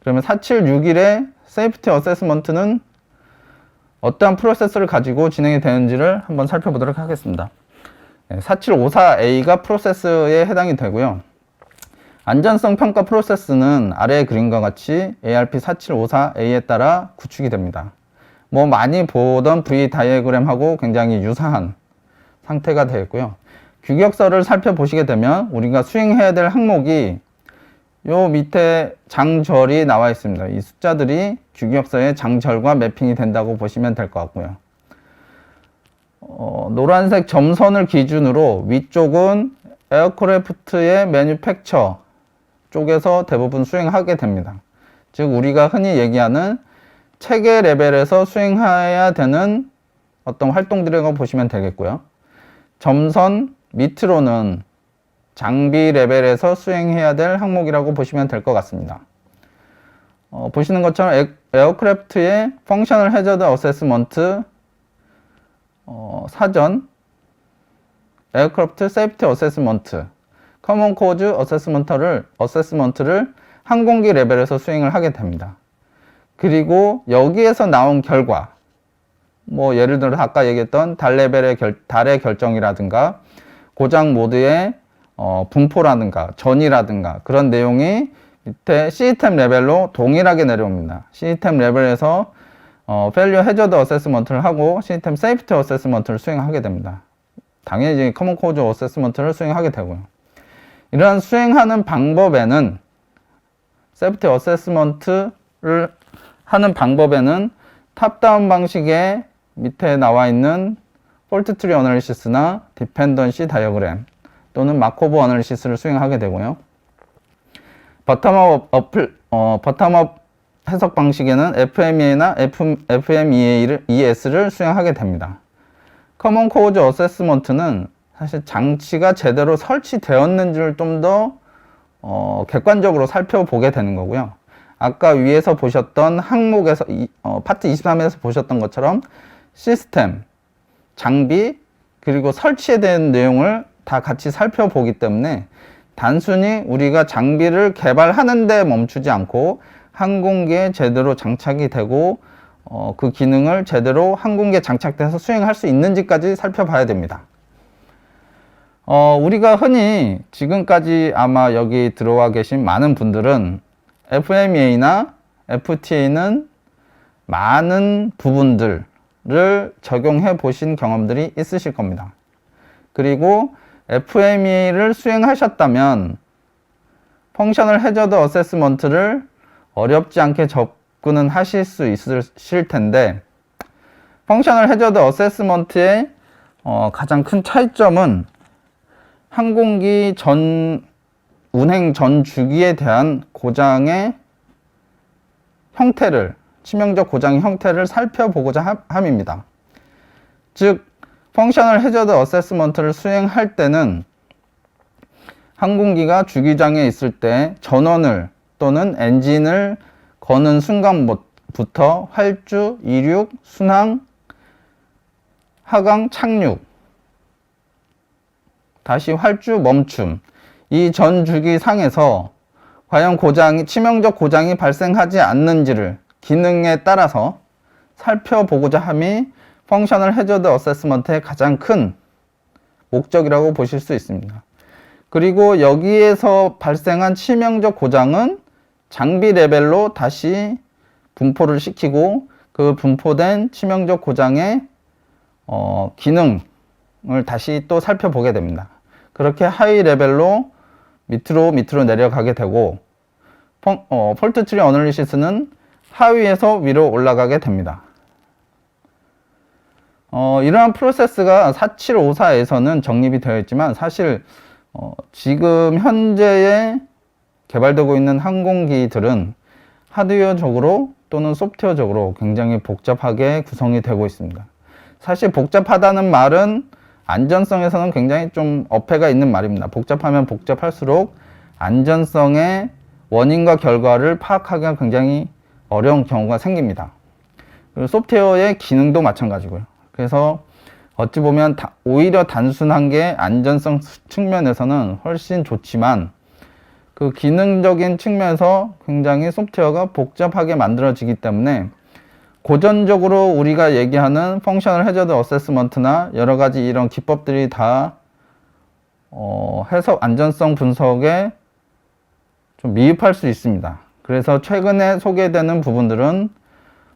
그러면 4761의 세이프티 어세스먼트는 어떠한 프로세스를 가지고 진행이 되는지를 한번 살펴보도록 하겠습니다. 4754A가 프로세스에 해당이 되고요. 안전성 평가 프로세스는 아래의 그림과 같이 ARP 4754A에 따라 구축이 됩니다. 많이 보던 V 다이어그램하고 굉장히 유사한 상태가 되어 있고요. 규격서를 살펴보시게 되면 우리가 수행해야 될 항목이 요 밑에 장절이 나와 있습니다. 이 숫자들이 규격서의 장절과 매핑이 된다고 보시면 될 것 같고요. 노란색 점선을 기준으로 위쪽은 에어크래프트의 매뉴팩처 쪽에서 대부분 수행하게 됩니다. 즉 우리가 흔히 얘기하는 체계 레벨에서 수행해야 되는 어떤 활동들이라고 보시면 되겠고요. 점선 밑으로는 장비 레벨에서 수행해야 될 항목이라고 보시면 될 것 같습니다. 보시는 것처럼 에어크래프트의 펑셔널 해저드 어세스먼트 사전, 에어크래프트 세이프티 어세스먼트, 커먼 코즈 어세스먼트를 항공기 레벨에서 수행을 하게 됩니다. 그리고 여기에서 나온 결과, 예를 들어 아까 얘기했던 달의 결정이라든가 고장 모드의 분포라든가 전이라든가 그런 내용이 밑에 시스템 레벨로 동일하게 내려옵니다. 시스템 레벨에서 failure hazard assessment를 하고 시스템 safety assessment를 수행하게 됩니다. 당연히 common cause assessment를 수행하게 되고요. 이러한 수행하는 방법에는 safety assessment를 하는 방법에는 탑다운 방식의 밑에 나와 있는 폴트 트리 어널리시스나 디펜던시 다이어그램 또는 마코브 어널리시스를 수행하게 되고요. 버텀업 해석 방식에는 FMEA나 FMES를 수행하게 됩니다. 커먼 코즈 어세스먼트는 사실 장치가 제대로 설치되었는지를 좀 더 객관적으로 살펴보게 되는 거고요. 아까 위에서 보셨던 항목에서 파트 23에서 보셨던 것처럼 시스템, 장비, 그리고 설치에 대한 내용을 다 같이 살펴보기 때문에 단순히 우리가 장비를 개발하는 데 멈추지 않고 항공기에 제대로 장착이 되고 그 기능을 제대로 항공기에 장착돼서 수행할 수 있는지까지 살펴봐야 됩니다. 우리가 흔히 지금까지 아마 여기 들어와 계신 많은 분들은 FMEA나 FTA는 많은 부분들을 적용해 보신 경험들이 있으실 겁니다. 그리고 FMEA를 수행하셨다면 펑셔널 해저드 어세스먼트를 어렵지 않게 접근은 하실 수 있으실 텐데 펑셔널 해저드 어세스먼트의 가장 큰 차이점은 항공기 운행 전 주기에 대한 고장의 형태를, 치명적 고장의 형태를 살펴보고자 함입니다. 즉, 펑셔널 해저드 어세스먼트를 수행할 때는 항공기가 주기장에 있을 때 전원을 또는 엔진을 거는 순간부터 활주, 이륙, 순항, 하강, 착륙, 다시 활주, 멈춤, 이 전 주기 상에서 과연 치명적 고장이 발생하지 않는지를 기능에 따라서 살펴보고자 함이 펑셔널 해저드 어세스먼트의 가장 큰 목적이라고 보실 수 있습니다. 그리고 여기에서 발생한 치명적 고장은 장비 레벨로 다시 분포를 시키고 그 분포된 치명적 고장의 기능을 다시 또 살펴보게 됩니다. 그렇게 하이 레벨로 밑으로 내려가게 되고 폴트 트리 어널리시스는 하위에서 위로 올라가게 됩니다. 이러한 프로세스가 4754에서는 정립이 되어 있지만 사실 지금 현재에 개발되고 있는 항공기들은 하드웨어적으로 또는 소프트웨어적으로 굉장히 복잡하게 구성이 되고 있습니다. 사실 복잡하다는 말은 안전성에서는 굉장히 좀 어폐가 있는 말입니다. 복잡하면 복잡할수록 안전성의 원인과 결과를 파악하기가 굉장히 어려운 경우가 생깁니다. 그리고 소프트웨어의 기능도 마찬가지고요. 그래서 어찌 보면 오히려 단순한 게 안전성 측면에서는 훨씬 좋지만 그 기능적인 측면에서 굉장히 소프트웨어가 복잡하게 만들어지기 때문에 고전적으로 우리가 얘기하는 펑셔널 해저드 어세스먼트나 여러 가지 이런 기법들이 다 해석 안전성 분석에 좀 미흡할 수 있습니다. 그래서 최근에 소개되는 부분들은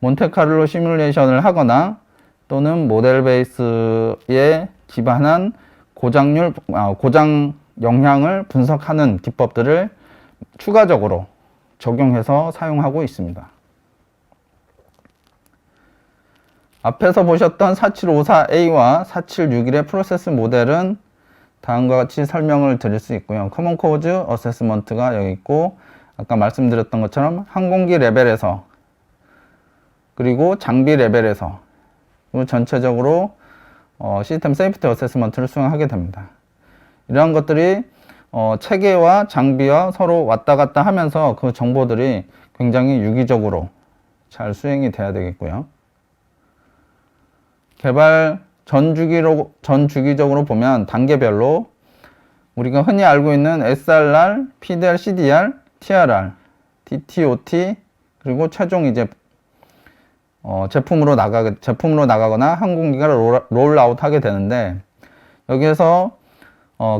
몬테카를로 시뮬레이션을 하거나 또는 모델 베이스에 기반한 고장 영향을 분석하는 기법들을 추가적으로 적용해서 사용하고 있습니다. 앞에서 보셨던 4754A와 4761의 프로세스 모델은 다음과 같이 설명을 드릴 수 있고요. 커먼 코즈 어세스먼트가 여기 있고, 아까 말씀드렸던 것처럼 항공기 레벨에서 그리고 장비 레벨에서 그리고 전체적으로 시스템 세이프티 어세스먼트를 수행하게 됩니다. 이러한 것들이 체계와 장비와 서로 왔다 갔다 하면서 그 정보들이 굉장히 유기적으로 잘 수행이 돼야 되겠고요. 개발 전 주기적으로 보면 단계별로 우리가 흔히 알고 있는 SRR, PDR, CDR, TRR, DTOT, 그리고 최종 이제 제품으로 나가거나 항공기가 롤아웃 하게 되는데, 여기에서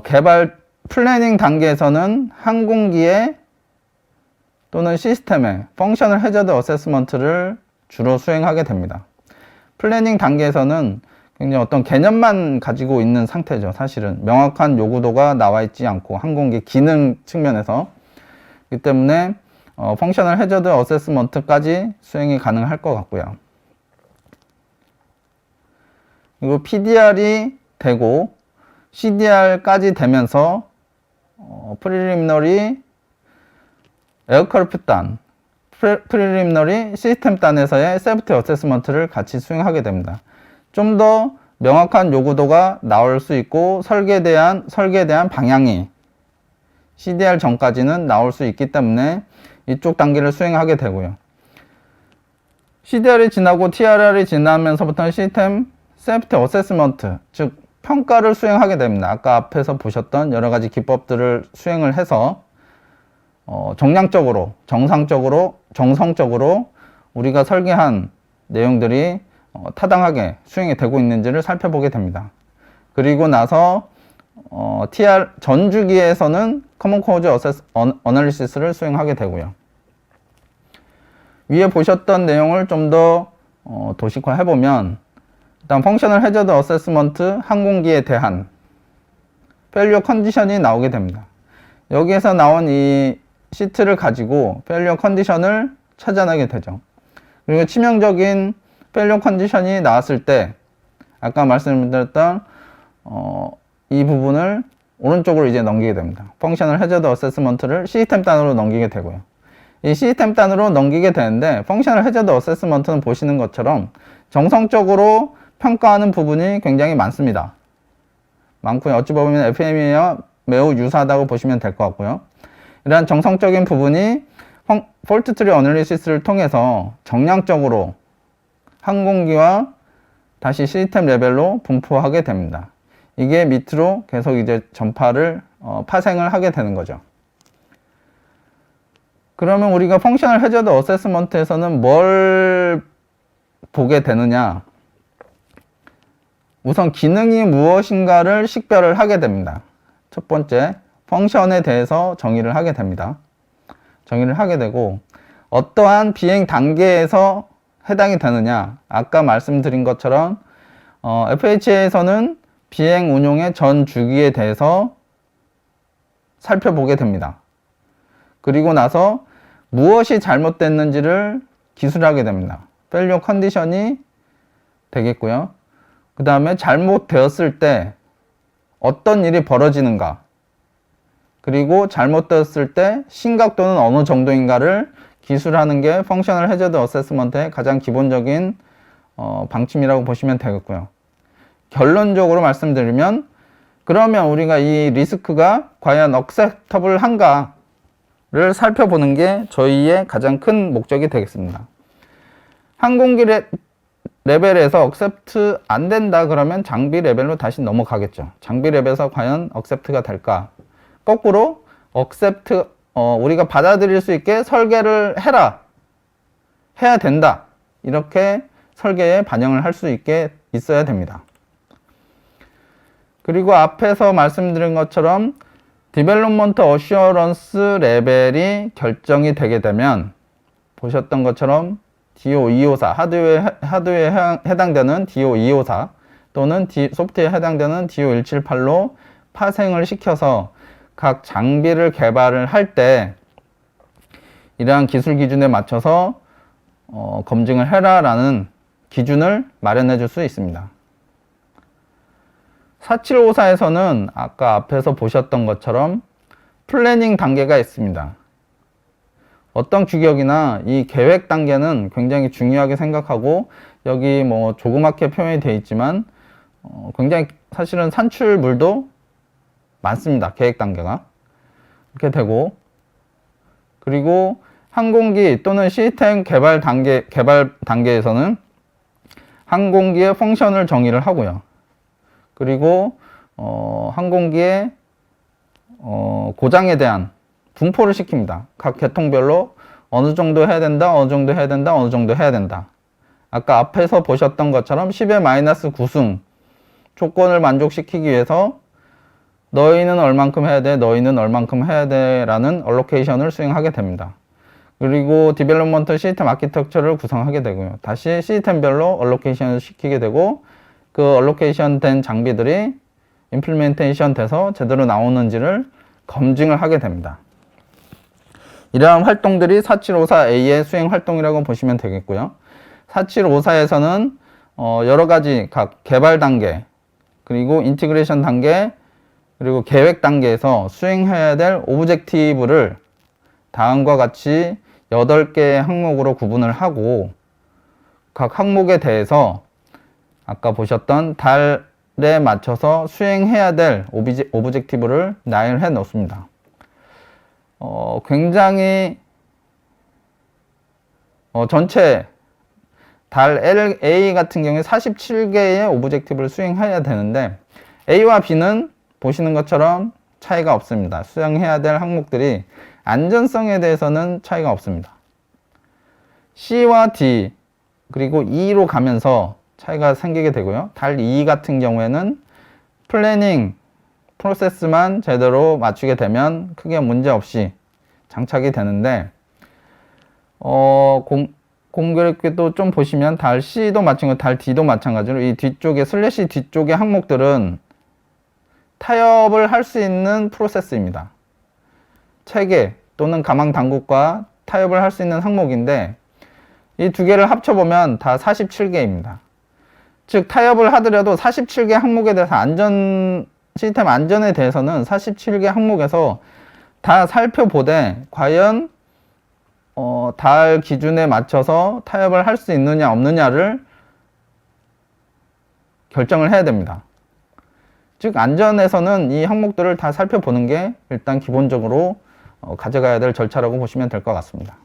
개발 플래닝 단계에서는 항공기에 또는 시스템에 펑셔널 해저드 어세스먼트를 주로 수행하게 됩니다. 플래닝 단계에서는 굉장히 어떤 개념만 가지고 있는 상태죠. 사실은 명확한 요구도가 나와 있지 않고, 항공기 기능 측면에서. 그렇기 때문에 펑셔널 해저드 어세스먼트까지 수행이 가능할 것 같고요. 그리고 PDR이 되고 CDR까지 되면서 프리리미너리 에어크래프트 단, 프리리미너리 시스템 단에서의 세프티 어세스먼트를 같이 수행하게 됩니다. 좀 더 명확한 요구도가 나올 수 있고 설계에 대한 방향이 CDR 전까지는 나올 수 있기 때문에 이쪽 단계를 수행하게 되고요. CDR이 지나고 TRR이 지나면서부터는 시스템 세프티 어세스먼트, 즉 평가를 수행하게 됩니다. 아까 앞에서 보셨던 여러 가지 기법들을 수행을 해서 정량적으로, 정성적으로 우리가 설계한 내용들이 타당하게 수행이 되고 있는지를 살펴보게 됩니다. 그리고 나서 TR 전주기에서는 커먼 코즈 어널리시스를 수행하게 되고요. 위에 보셨던 내용을 좀 더 도식화 해보면, 일단 펑셔널 해저드 어세스먼트 항공기에 대한 페일리어 컨디션이 나오게 됩니다. 여기에서 나온 이 시트를 가지고 페일리어 컨디션을 찾아내게 되죠. 그리고 치명적인 페일리어 컨디션이 나왔을 때 아까 말씀드렸던 이 부분을 오른쪽으로 이제 넘기게 됩니다. 펑셔널 해저드 어세스먼트를 시스템 단으로 넘기게 되고요. 이 시스템 단으로 넘기게 되는데, 펑셔널 해저드 어세스먼트는 보시는 것처럼 정성적으로 평가하는 부분이 굉장히 많습니다. 많고요. 어찌 보면 FME와 매우 유사하다고 보시면 될 것 같고요. 이러한 정성적인 부분이 폴트 트리 어널리시스를 통해서 정량적으로 항공기와 다시 시스템 레벨로 분포하게 됩니다. 이게 밑으로 계속 이제 전파를 파생을 하게 되는 거죠. 그러면 우리가 펑셔널 해저드 어세스먼트에서는 뭘 보게 되느냐? 우선 기능이 무엇인가를 식별을 하게 됩니다. 첫 번째, 펑션에 대해서 정의를 하게 됩니다. 정의를 하게 되고, 어떠한 비행 단계에서 해당이 되느냐? 아까 말씀드린 것처럼 FHA에서는 비행 운용의 전 주기에 대해서 살펴보게 됩니다. 그리고 나서 무엇이 잘못됐는지를 기술하게 됩니다. 페일리어 컨디션이 되겠고요. 그 다음에 잘못되었을 때 어떤 일이 벌어지는가, 그리고 잘못되었을 때 심각도는 어느 정도인가를 기술하는 게 펑셔널 해저드 어세스먼트의 가장 기본적인 방침이라고 보시면 되겠고요. 결론적으로 말씀드리면, 그러면 우리가 이 리스크가 과연 억셉터블 한가를 살펴보는 게 저희의 가장 큰 목적이 되겠습니다. 항공기 레벨에서 억셉트 안 된다 그러면 장비 레벨로 다시 넘어가겠죠. 장비 레벨에서 과연 억셉트가 될까? 거꾸로 억셉트 우리가 받아들일 수 있게 설계를 해야 된다. 이렇게 설계에 반영을 할 수 있게 있어야 됩니다. 그리고 앞에서 말씀드린 것처럼 디벨롭먼트 어슈어런스 레벨이 결정이 되게 되면 보셨던 것처럼 DO254 하드웨어에 해당되는 DO254 또는 소프트웨어에 해당되는 DO178로 파생을 시켜서 각 장비를 개발을 할 때 이러한 기술 기준에 맞춰서 검증을 해라라는 기준을 마련해 줄 수 있습니다. 4754에서는 아까 앞에서 보셨던 것처럼 플래닝 단계가 있습니다. 어떤 규격이나 이 계획 단계는 굉장히 중요하게 생각하고 여기 뭐 조그맣게 표현이 되어 있지만 굉장히 사실은 산출물도 많습니다. 계획 단계가 이렇게 되고, 그리고 항공기 또는 시스템 개발 단계에서는 항공기의 펑션을 정의를 하고요. 그리고 항공기의 고장에 대한 분포를 시킵니다. 각 계통별로 어느 정도 해야 된다, 어느 정도 해야 된다, 어느 정도 해야 된다. 아까 앞에서 보셨던 것처럼 10의 마이너스 9승 조건을 만족시키기 위해서 너희는 얼만큼 해야 돼, 너희는 얼만큼 해야 돼 라는 얼로케이션을 수행하게 됩니다. 그리고 디벨롭먼트 시스템 아키텍처를 구성하게 되고요. 다시 시스템별로 얼로케이션을 시키게 되고 그 얼로케이션 된 장비들이 임플리멘테이션 돼서 제대로 나오는지를 검증을 하게 됩니다. 이러한 활동들이 4754A의 수행 활동이라고 보시면 되겠고요. 4754에서는 여러 가지 각 개발 단계, 그리고 인티그레이션 단계, 그리고 계획 단계에서 수행해야 될 오브젝티브를 다음과 같이 8개의 항목으로 구분을 하고 각 항목에 대해서 아까 보셨던 달에 맞춰서 수행해야 될 오브젝티브를 나열해 놓습니다. 굉장히 전체 달 LA 같은 경우에 47개의 오브젝티브를 수행해야 되는데 A와 B는 보시는 것처럼 차이가 없습니다. 수행해야 될 항목들이 안전성에 대해서는 차이가 없습니다. C와 D 그리고 E로 가면서 차이가 생기게 되고요. 달 E 같은 경우에는 플래닝 프로세스만 제대로 맞추게 되면 크게 문제 없이 장착이 되는데 공교롭게도 좀 보시면 달 C도 마찬가지고 달 D도 마찬가지로 이 뒤쪽에 슬래시 뒤쪽의 항목들은 타협을 할 수 있는 프로세스입니다. 체계 또는 가망 당국과 타협을 할 수 있는 항목인데 이 두 개를 합쳐보면 다 47개입니다. 즉 타협을 하더라도 47개 항목에 대해서 시스템 안전에 대해서는 47개 항목에서 다 살펴보되 과연 달 기준에 맞춰서 타협을 할 수 있느냐 없느냐를 결정을 해야 됩니다. 즉 안전에서는 이 항목들을 다 살펴보는 게 일단 기본적으로 가져가야 될 절차라고 보시면 될 것 같습니다.